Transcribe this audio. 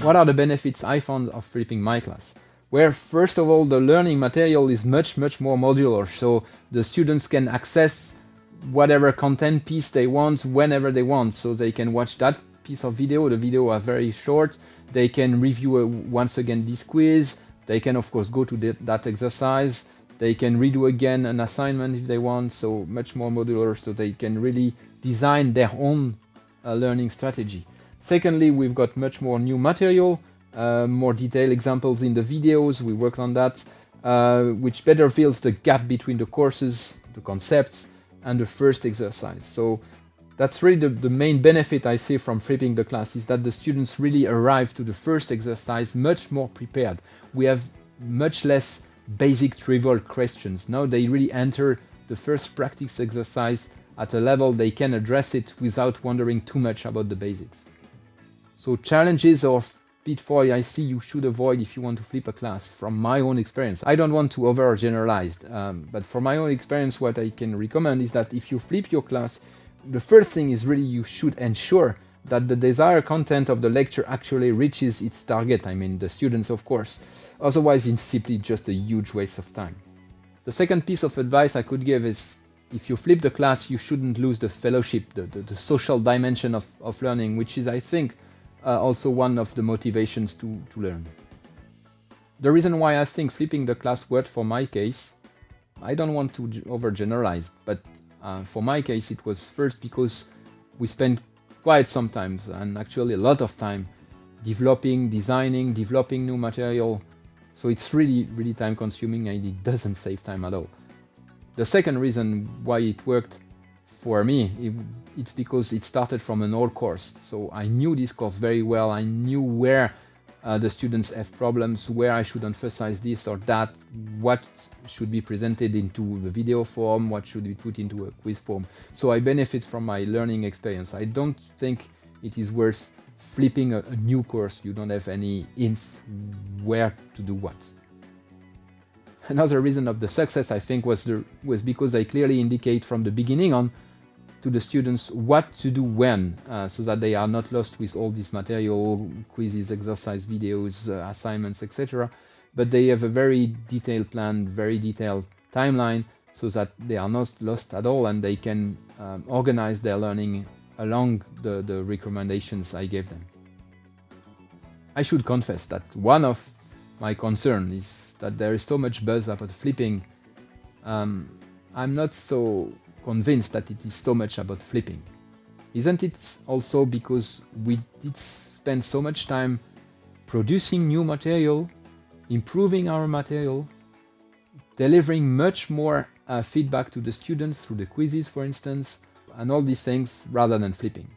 What are the benefits I found of flipping my class? Where first of all, the learning material is much more modular, so the students can access whatever content piece they want whenever they want, so they can watch that piece of video. The video are very short. They can review once again this quiz. They can of course go to that exercise. They can redo again an assignment if they want, so much more modular, so they can really design their own learning strategy. Secondly, we've got much more new material, more detailed examples in the videos. We worked on that, which better fills the gap between the courses, the concepts, and the first exercise. So that's really the main benefit I see from flipping the class, is that the students really arrive to the first exercise much more prepared. We have much less basic trivial questions. Now they really enter the first practice exercise at a level they can address it without wondering too much about the basics. So challenges or pitfalls I see you should avoid if you want to flip a class, from my own experience. I don't want to overgeneralize, but from my own experience, what I can recommend is that if you flip your class, the first thing is really you should ensure that the desired content of the lecture actually reaches its target, I mean the students of course. Otherwise it's simply just a huge waste of time. The second piece of advice I could give is, if you flip the class, you shouldn't lose the fellowship, the social dimension of learning, which is, I think, also one of the motivations to learn. The reason why I think flipping the class worked for my case, I don't want to overgeneralize, but for my case it was first because we spent quite some time, and actually a lot of time, developing new material. So it's really time consuming, and it doesn't save time at all. The second reason why it worked for me, it's because it started from an old course. So I knew this course very well. I knew where the students have problems, where I should emphasize this or that, what should be presented into the video form, what should be put into a quiz form. So I benefit from my learning experience. I don't think it is worth flipping a new course. You don't have any hints where to do what. Another reason of the success, I think, was because I clearly indicate from the beginning on to the students what to do when, so that they are not lost with all this material, quizzes, exercise videos, assignments, etc. But they have a very detailed plan, very detailed timeline, so that they are not lost at all, and they can organize their learning along the recommendations I gave them. I should confess that one of my concern is that there is so much buzz about flipping. I'm not so convinced that it is so much about flipping. Isn't it also because we did spend so much time producing new material, improving our material, delivering much more feedback to the students through the quizzes, for instance, and all these things, rather than flipping?